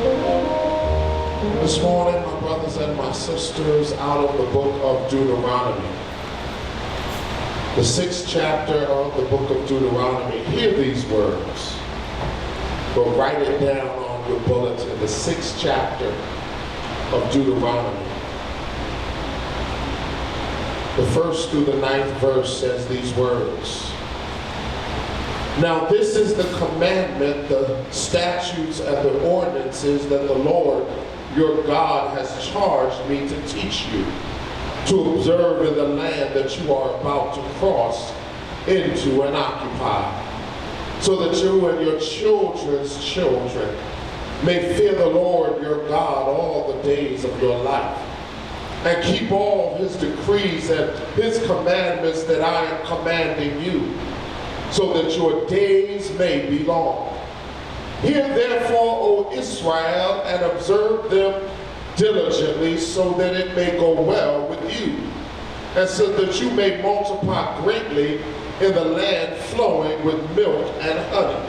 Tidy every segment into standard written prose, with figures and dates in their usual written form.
This morning, my brothers and my sisters, out of the book of Deuteronomy, the 6th chapter of the book of Deuteronomy, hear these words, but write it down on your bulletin, the 6th chapter of Deuteronomy. The 1st through the 9th verse says these words. Now this is the commandment, the statutes and the ordinances that the Lord your God has charged me to teach you, to observe in the land that you are about to cross into and occupy, so that you and your children's children may fear the Lord your God all the days of your life, and keep all his decrees and his commandments that I am commanding you, so that your days may be long. Hear therefore, O Israel, and observe them diligently, so that it may go well with you, and so that you may multiply greatly in the land flowing with milk and honey,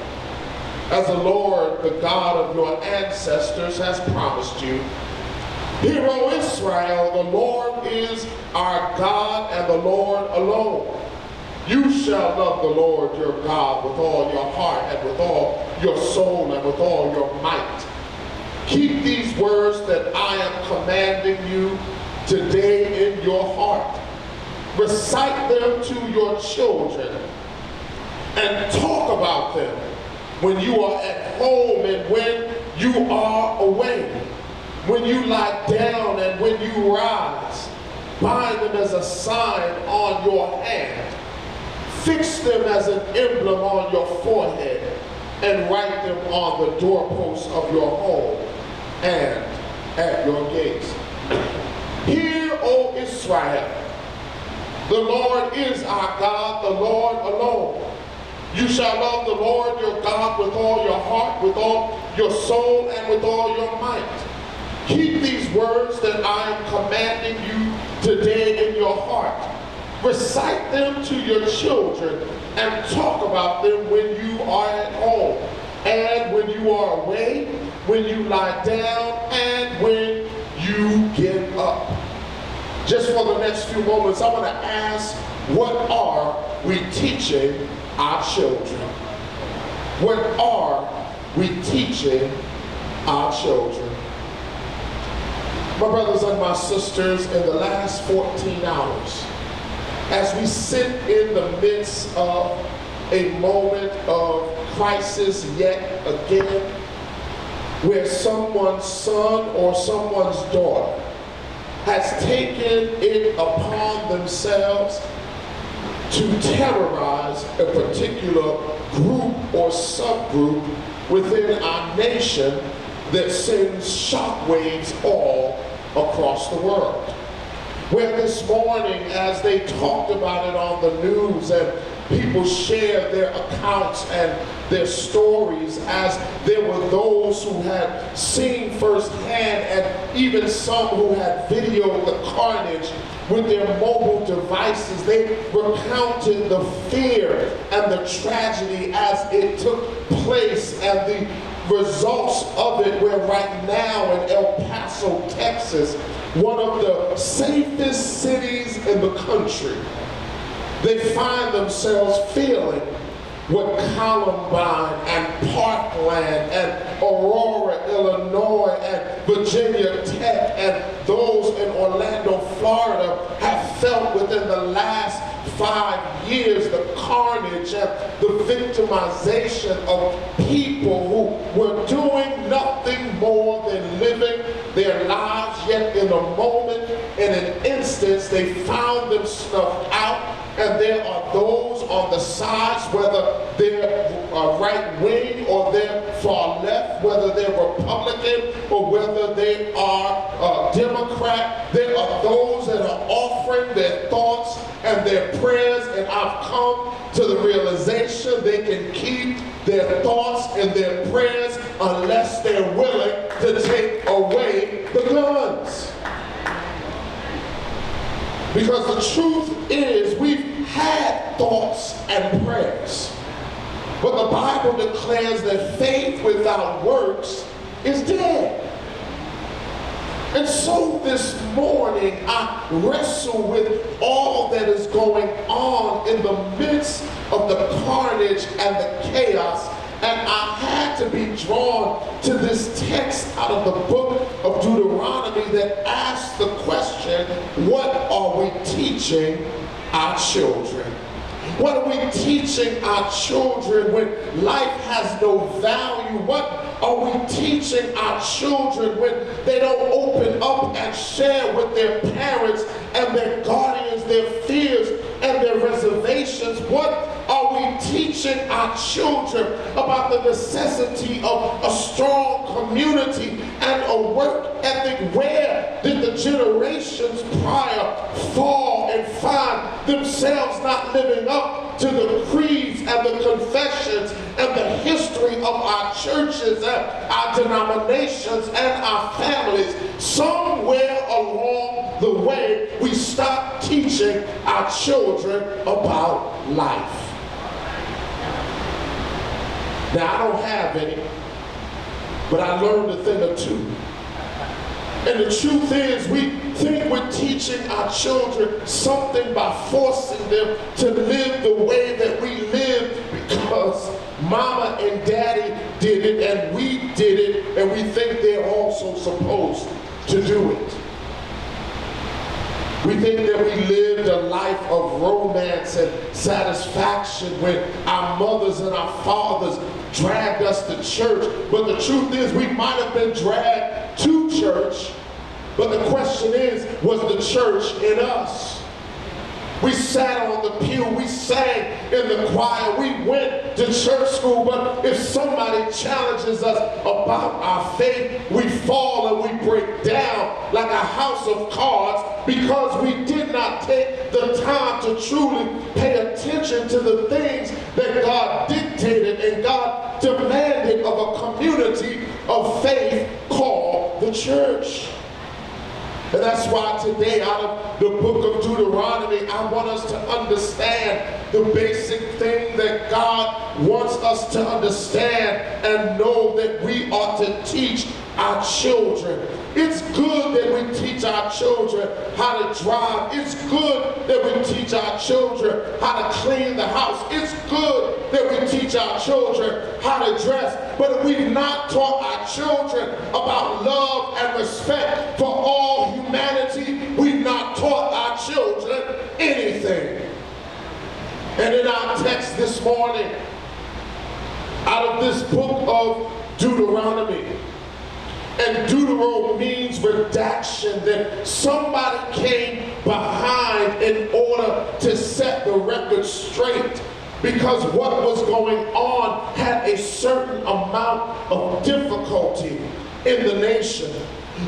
as the Lord, the God of your ancestors, has promised you. Hear, O Israel, the Lord is our God, and the Lord alone. You shall love the Lord your God with all your heart and with all your soul and with all your might. Keep these words that I am commanding you today in your heart. Recite them to your children and talk about them when you are at home and when you are away, when you lie down and when you rise. Bind them as a sign on your hand. Fix them as an emblem on your forehead, and write them on the doorposts of your home and at your gates. Hear, O Israel, the Lord is our God, the Lord alone. You shall love the Lord your God with all your heart, with all your soul, and with all your might. Keep these words that I am commanding you today in your heart. Recite them to your children and talk about them when you are at home and when you are away, when you lie down and when you get up. Just for the next few moments, I want to ask, what are we teaching our children? What are we teaching our children? My brothers and my sisters, in the last 14 hours, as we sit in the midst of a moment of crisis yet again, where someone's son or someone's daughter has taken it upon themselves to terrorize a particular group or subgroup within our nation that sends shockwaves all across the world. Where this morning, as they talked about it on the news and people shared their accounts and their stories, as there were those who had seen firsthand and even some who had videoed the carnage with their mobile devices, they recounted the fear and the tragedy as it took place and the results of it, where right now in El Paso, Texas, one of the safest cities in the country, they find themselves feeling what Columbine and Parkland and Aurora, Illinois and Virginia Tech and those in Orlando, Florida have felt within the last 5 years, the carnage and the victimization of people who were doing nothing more than living their lives, yet in a moment, in an instance, they found them snuffed out. And there are those on the sides, whether they're right wing or they're far left, whether they're Republican or whether they are Democrat. There are those that are offering their thoughts and their prayers, and I've come to the realization they can keep their thoughts and their prayers unless they're willing to take away the guns. Because the truth is, we've had thoughts and prayers. But the Bible declares that faith without works is dead. And so this morning, I wrestle with all that is going on in the midst of the carnage and the chaos. And I had to be drawn to this text out of the book of Deuteronomy that asks the question, what are we teaching our children? What are we teaching our children when life has no value? What are we teaching our children when they don't open up and share with their parents and their guardians their fears and their reservations? What are we teaching our children about the necessity of a strong community and a work ethic? Where did the generations prior fall and find themselves not living up to the creeds and the confessions and the history of our churches and our denominations and our families? Somewhere along the way, we stopped teaching our children about life. Now, I don't have any, but I learned a thing or two. And the truth is, we think we're teaching our children something by forcing them to live the way that we live because mama and daddy did it and we did it, and we think they're also supposed to do it. We think that we lived a life of romance and satisfaction when our mothers and our fathers dragged us to church. But the truth is, we might have been dragged to church, but the question is, was the church in us? We sat on the pew, we sang in the choir, we went to church school, but if somebody challenges us about our faith, we fall and we break down like a house of cards because we did not take the time to truly pay attention to the things that God dictated and God demanded of a community of faith called the church. And that's why today, out of the book of Deuteronomy, I want us to understand the basic thing that God wants us to understand and know that we ought to teach our children. It's good that we teach our children how to drive. It's good that we teach our children how to clean the house. It's good that we teach our children how to dress. But if we've not taught our children about love and respect for all humanity, we've not taught our children anything. And in our text this morning, out of this book of Deuteronomy, and Deutero means redaction, that somebody came behind in order to set the record straight because what was going on had a certain amount of difficulty in the nation.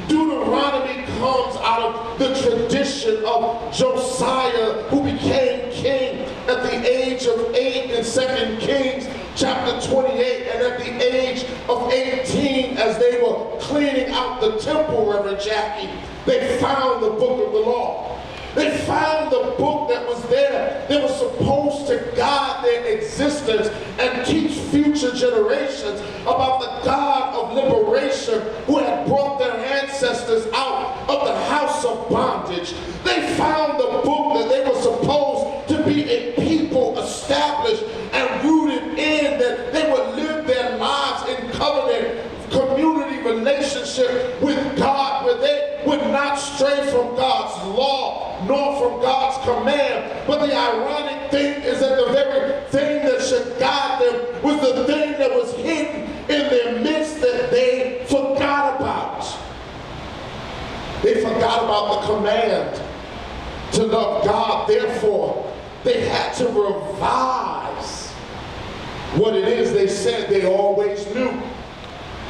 Deuteronomy comes out of the tradition of Josiah, who became king at the age of 8 in 2 Kings chapter 28, and at the age of 18, as they were cleaning out the temple, Reverend Jackie, they found the book of the law. They found the book that was there. They were supposed to guide their existence and teach future generations about the God of liberation who had brought their ancestors out of the house of bondage. They found the book that they were supposed to be a people established and rooted in, that they would live their lives in covenant community relationship with God, where they would not stray from God's law nor from God's command. But the ironic thing is that the very thing that should guide them was the thing that was hidden in their midst that they forgot about. They forgot about the command to love God. Therefore, they had to revise what it is they said they always knew.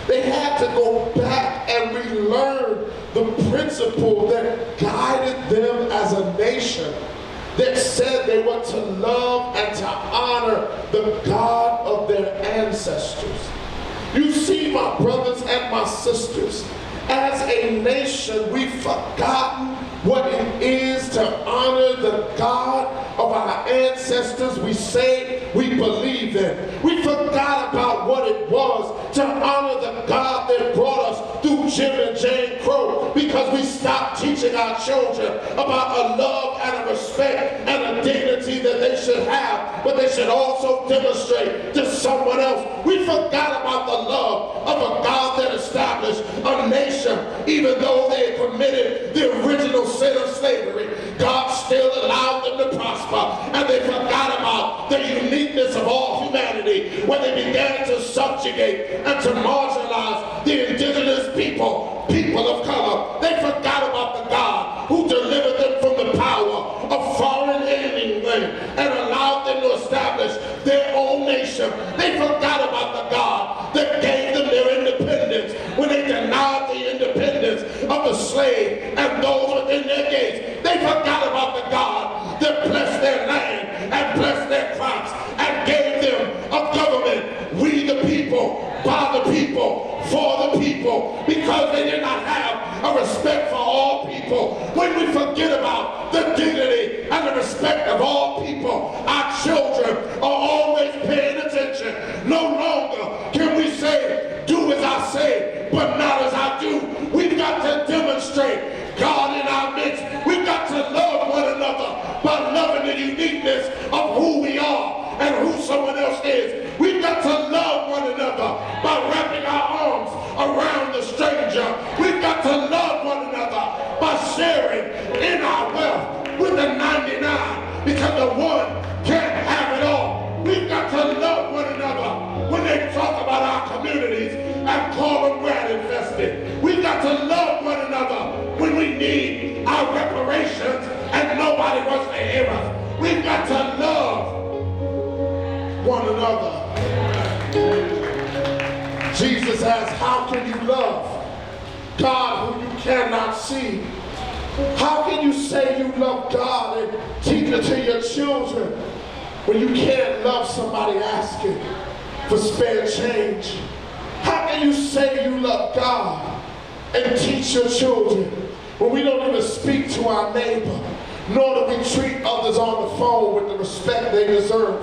They had to go back and relearn the principle that guided them as a nation, that said they were to love and to honor the God of their ancestors. You see, my brothers and my sisters, as a nation, we've forgotten what it is to honor the God of our ancestors we say we believe in. We forgot about what it was to honor the God that brought us through Jim and Jane Crow, because we stopped teaching our children about a love and a respect and a dignity that they should have, but they should also demonstrate to someone else. We forgot about the love of a God that established a nation, even though they had committed the original sin of slavery. God still allowed them to prosper, and they forgot about the uniqueness of all humanity when they began to subjugate and to marginalize the indigenous people of color. They forgot about the God who delivered them from the power of foreign England and allowed them to establish their own nation. They forgot about the God that gave them their independence when they denied the independence of the slave and those within their gates. They forgot about the God that blessed their land and blessed their crops and gave them a government, we the people, by the people, for the people, because they did not have a respect for all people. When we forget about the dignity and the respect of all people, our children are always paying attention. No longer can we say, do as I say, but not as I do. We've got to demonstrate God in our midst. We've got to love one another by loving the uniqueness of who we are and who someone else is. We've got to love one another by wrapping our arms around the stranger. We've got to love one another by sharing in our wealth with the 99, because the one can't have it all. We've got to love one another when they talk about our communities and call them rat infested. We've got to love one another when we need our reparations and nobody wants to hear us. We've got to love one another. Jesus asked, how can you love God who you cannot see? How can you say you love God and teach it to your children when you can't love somebody asking for spare change? How can you say you love God and teach your children when we don't even speak to our neighbor, nor do we treat others on the phone with the respect they deserve?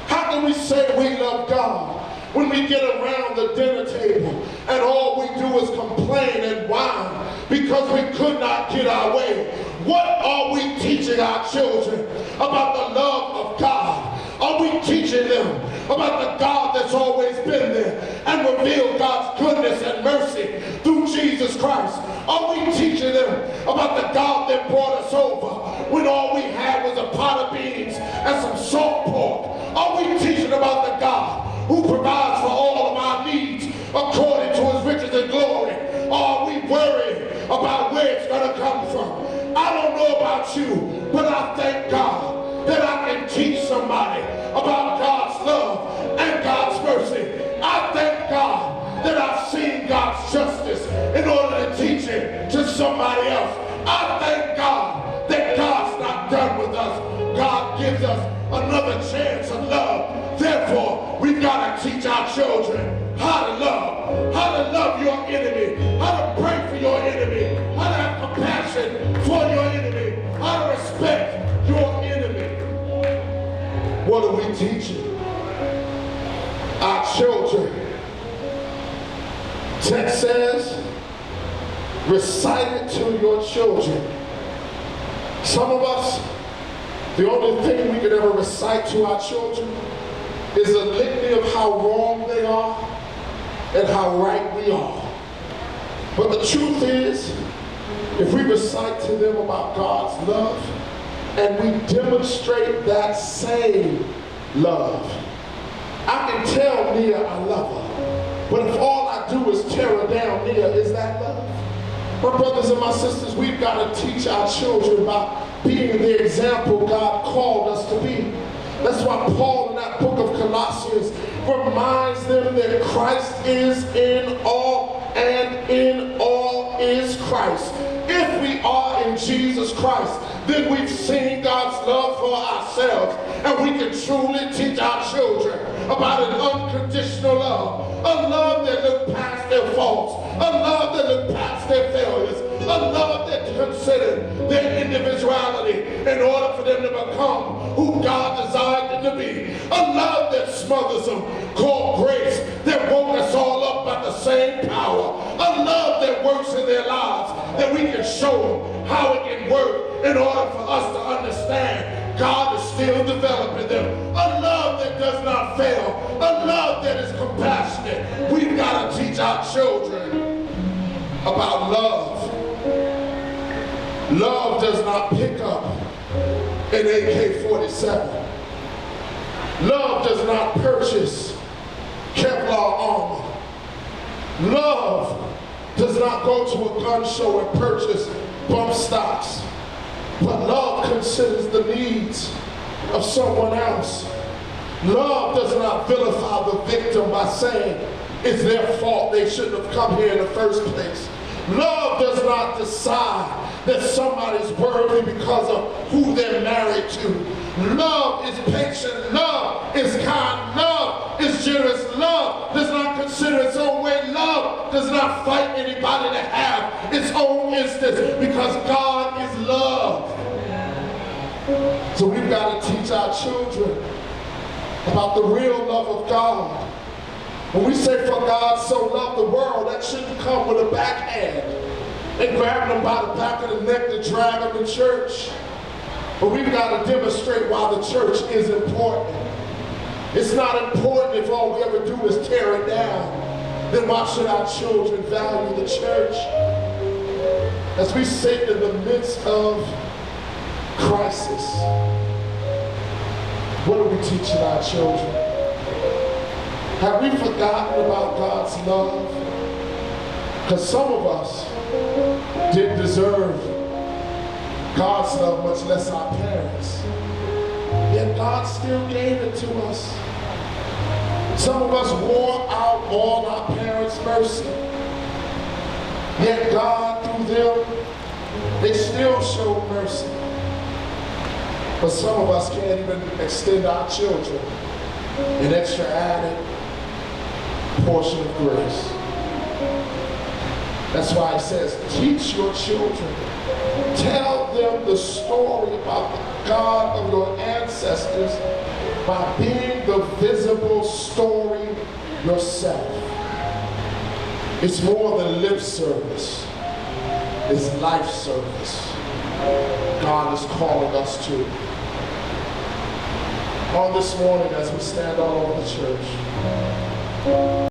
How can we say we love God when we get around the dinner table and all we do is complain and whine because we could not get our way? What are we teaching our children about the love of God? Are we teaching them about the God that's always been there and revealed God's goodness and mercy through Jesus Christ? Are we teaching them about the God that brought us over when all we had was a pot of beans and some salt pork? Are we teaching about the God who provides for all of our needs according to his riches and glory? Or are we worried about where it's going to come from? I don't know about you, but I thank God that I can teach somebody about God's love and God's mercy. I thank God that I've seen God's justice in order to teach it to somebody else. I thank God that God's not done with us. God gives us another chance of love. Therefore, we've got to teach our children how to love your enemy, how to pray for your enemy, how to have compassion for your enemy, how to respect your enemy. What are we teaching our children? Text says, recite it to your children. Some of us, the only thing we can ever recite to our children is a litany of how wrong they are and how right we are. But the truth is, if we recite to them about God's love and we demonstrate that same love, I can tell Nia I love her, but if all I do is tear her down, Nia, is that love? My brothers and my sisters, we've got to teach our children about being the example God called us to be. That's why Paul in that book of Colossians reminds them that Christ is in all and in all is Christ. If we are in Jesus Christ, then we've seen God's love for ourselves, and we can truly teach our children about an unconditional love, a love that looked past their faults, a love that looked past their failures, a love that considered their individuality in order for them to become who God designed them to be, a love that smothers them, called grace, that woke us all up by the same power, that works in their lives, that we can show them how it can work in order for us to understand God is still developing them. A love that does not fail, a love that is compassionate. We've got to teach our children about love. Love does not pick up an AK-47. Love does not purchase Kevlar armor. Love does not go to a gun show and purchase bump stocks. But love considers the needs of someone else. Love does not vilify the victim by saying it's their fault, they shouldn't have come here in the first place. Love does not decide that somebody's worthy because of who they're married to. Love is patient. Love is kind. Love is generous. Love does not consider its own way. Love does not fight anybody to have its own instance, because God is love. So we've got to teach our children about the real love of God. When we say for God so loved the world, that shouldn't come with a backhand and grab them by the back of the neck to drag them to church. But we've got to demonstrate why the church is important. It's not important if all we ever do is tear it down. Then why should our children value the church? As we sit in the midst of crisis, what are we teaching our children? Have we forgotten about God's love? Because some of us didn't deserve God's love, much less our parents. Yet God still gave it to us. Some of us wore out all our parents' mercy. Yet God, through them, they still showed mercy. But some of us can't even extend our children an extra added portion of grace. That's why it says, teach your children. Tell them the story about the God of your ancestors by being the visible story yourself. It's more than lip service. It's life service God is calling us to. On this morning, as we stand all over the church,